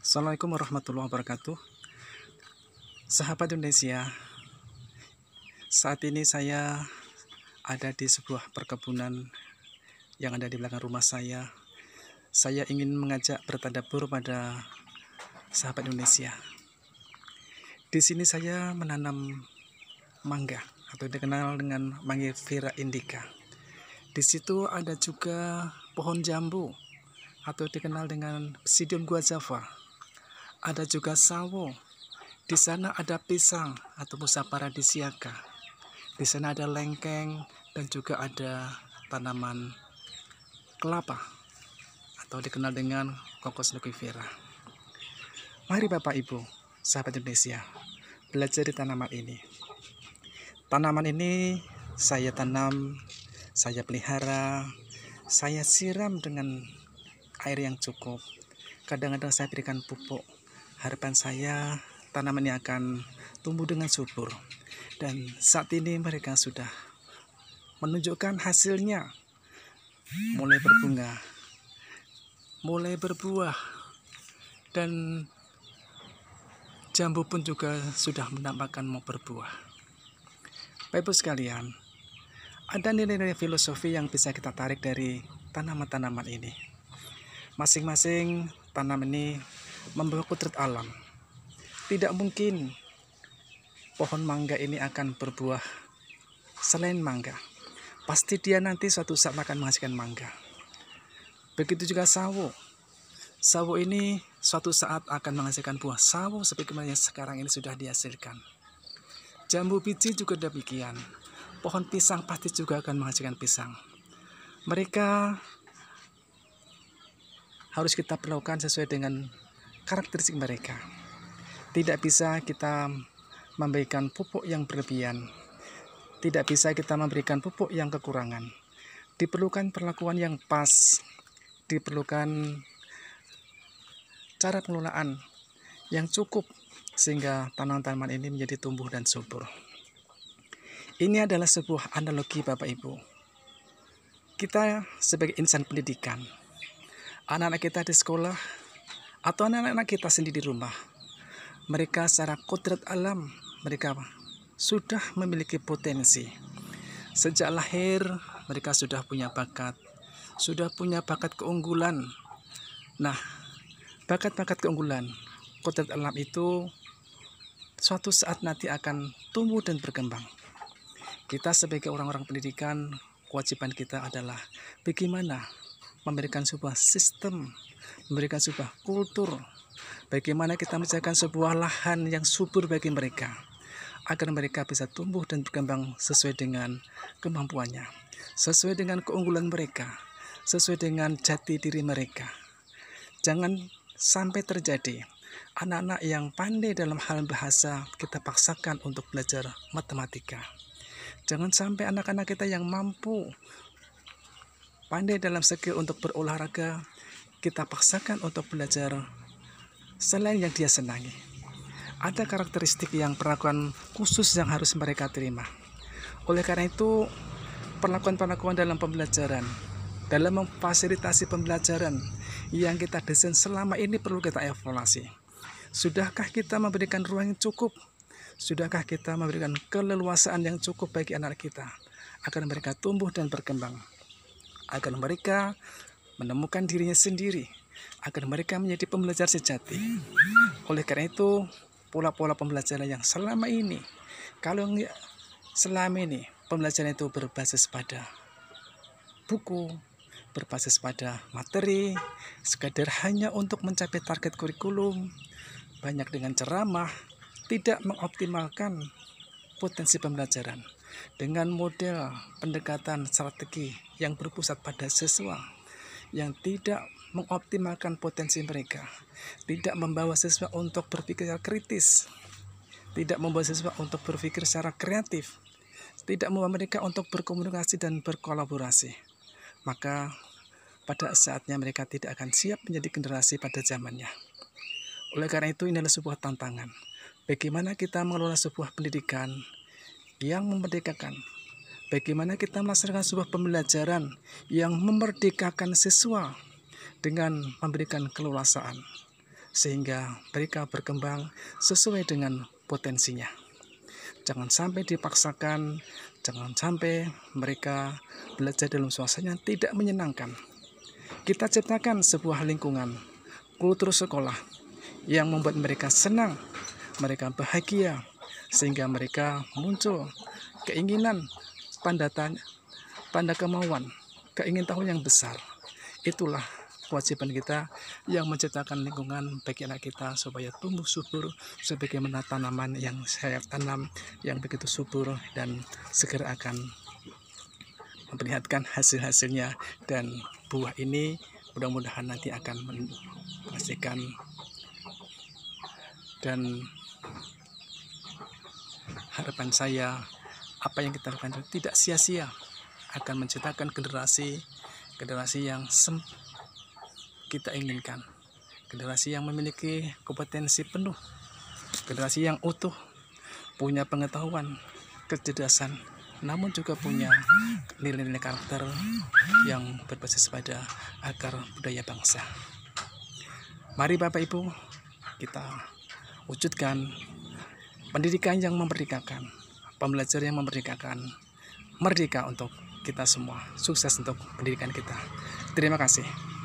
Assalamualaikum warahmatullahi wabarakatuh. Sahabat Indonesia, saat ini saya ada di sebuah perkebunan yang ada di belakang rumah saya. Saya ingin mengajak bertadabbur pada sahabat Indonesia. Di sini saya menanam mangga atau dikenal dengan Mangifera indica. Di situ ada juga pohon jambu atau dikenal dengan Psidium guajava. Ada juga sawo. Di sana ada pisang atau Musa paradisiaca. Di sana ada lengkeng dan juga ada tanaman kelapa atau dikenal dengan Cocos luciferaa. Mari Bapak Ibu, sahabat Indonesia, belajar di tanaman ini. Tanaman ini saya tanam, saya pelihara, saya siram dengan air yang cukup. Kadang-kadang saya berikan pupuk. Harapan saya tanaman ini akan tumbuh dengan subur. Dan saat ini mereka sudah menunjukkan hasilnya. Mulai berbunga, mulai berbuah, dan jambu pun juga sudah menampakkan mau berbuah. Bapak Ibu sekalian, ada nilai-nilai filosofi yang bisa kita tarik dari tanaman-tanaman ini. Masing-masing tanaman ini membawa kudrat alam. Tidak mungkin pohon mangga ini akan berbuah selain mangga. Pasti dia nanti suatu saat akan menghasilkan mangga. Begitu juga sawo. Sawo ini suatu saat akan menghasilkan buah sawo sebagaimana yang sekarang ini sudah dihasilkan. Jambu biji juga demikian. Pohon pisang pasti juga akan menghasilkan pisang. Mereka harus kita perlakukan sesuai dengan karakteristik mereka. Tidak bisa kita memberikan pupuk yang berlebihan. Tidak bisa kita memberikan pupuk yang kekurangan. Diperlukan perlakuan yang pas. Diperlukan cara pengelolaan yang cukup sehingga tanaman-tanaman ini menjadi tumbuh dan subur. Ini adalah sebuah analogi Bapak Ibu. Kita sebagai insan pendidikan, anak-anak kita di sekolah, atau anak-anak kita sendiri di rumah, mereka secara kodrat alam, mereka sudah memiliki potensi. Sejak lahir, mereka sudah punya bakat keunggulan. Nah, bakat-bakat keunggulan, kodrat alam itu suatu saat nanti akan tumbuh dan berkembang. Kita sebagai orang-orang pendidikan, kewajiban kita adalah bagaimana memberikan sebuah sistem, memberikan sebuah kultur, bagaimana kita menciptakan sebuah lahan yang subur bagi mereka, agar mereka bisa tumbuh dan berkembang sesuai dengan kemampuannya, sesuai dengan keunggulan mereka, sesuai dengan jati diri mereka. Jangan sampai terjadi anak-anak yang pandai dalam hal bahasa kita paksakan untuk belajar matematika. Jangan sampai anak-anak kita yang mampu pandai dalam skill untuk berolahraga, kita paksakan untuk belajar selain yang dia senangi. Ada karakteristik yang perlakuan khusus yang harus mereka terima. Oleh karena itu, perlakuan-perlakuan dalam pembelajaran, dalam memfasilitasi pembelajaran yang kita desain selama ini perlu kita evaluasi. Sudahkah kita memberikan ruang yang cukup? Sudahkah kita memberikan keleluasaan yang cukup bagi anak kita agar mereka tumbuh dan berkembang? Agar mereka menemukan dirinya sendiri, agar mereka menjadi pembelajar sejati. Oleh karena itu, pola-pola pembelajaran yang selama ini, pembelajaran itu berbasis pada buku, berbasis pada materi, sekadar hanya untuk mencapai target kurikulum, banyak dengan ceramah, tidak mengoptimalkan potensi pembelajaran dengan model pendekatan strategi yang berpusat pada siswa, yang tidak mengoptimalkan potensi mereka, tidak membawa siswa untuk berpikir secara kritis, tidak membawa siswa untuk berpikir secara kreatif, tidak membawa mereka untuk berkomunikasi dan berkolaborasi. Maka pada saatnya mereka tidak akan siap menjadi generasi pada zamannya. Oleh karena itu, ini adalah sebuah tantangan. Bagaimana kita mengelola sebuah pendidikan yang memerdekakan? Bagaimana kita melaksanakan sebuah pembelajaran yang memerdekakan siswa dengan memberikan keleluasaan? sehingga mereka berkembang sesuai dengan potensinya. Jangan sampai dipaksakan, jangan sampai mereka belajar dalam suasana yang tidak menyenangkan. Kita ciptakan sebuah lingkungan, kultur sekolah yang membuat mereka senang, mereka bahagia, sehingga mereka muncul keinginan, tanda kemauan, keingintahuan yang besar. Itulah kewajiban kita yang menciptakan lingkungan bagi anak kita supaya tumbuh subur sebagaimana tanaman yang saya tanam yang begitu subur dan segera akan memperlihatkan hasil-hasilnya, dan buah ini mudah-mudahan nanti akan menghasilkan dan harapan saya apa yang kita lakukan tidak sia-sia, akan menciptakan generasi yang kita inginkan, generasi yang memiliki kompetensi penuh, generasi yang utuh, punya pengetahuan, kecerdasan, namun juga punya nilai-nilai karakter yang berbasis pada akar budaya bangsa. Mari Bapak Ibu, kita wujudkan pendidikan yang memerdekakan, pembelajaran yang memerdekakan, merdeka untuk kita semua, sukses untuk pendidikan kita. Terima kasih.